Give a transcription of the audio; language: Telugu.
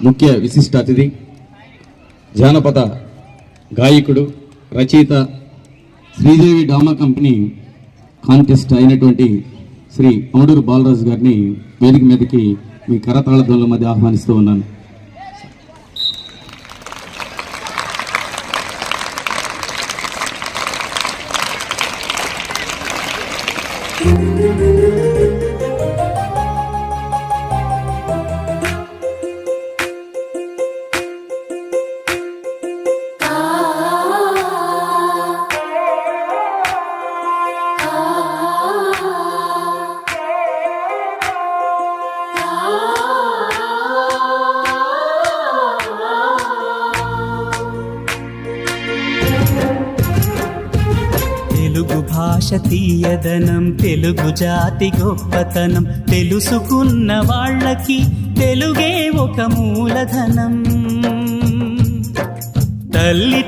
ముఖ్య విశిష్ట అతిథి జానపద గాయకుడు రచయిత శ్రీదేవి డ్రామా కంపెనీ కాంటెస్ట్ అయినటువంటి శ్రీ అమడూరు బాలరాజు గారిని వేదిక మీదకి మీ కరతాళ ధ్వనుల మధ్య ఆహ్వానిస్తూ ఉన్నాను. తెలుగు భాష తీయదనం, తెలుగు జాతి గొప్పతనం, తెలుసుకున్న వాళ్ళకి తెలుగే ఒక మూలధనం. తల్లి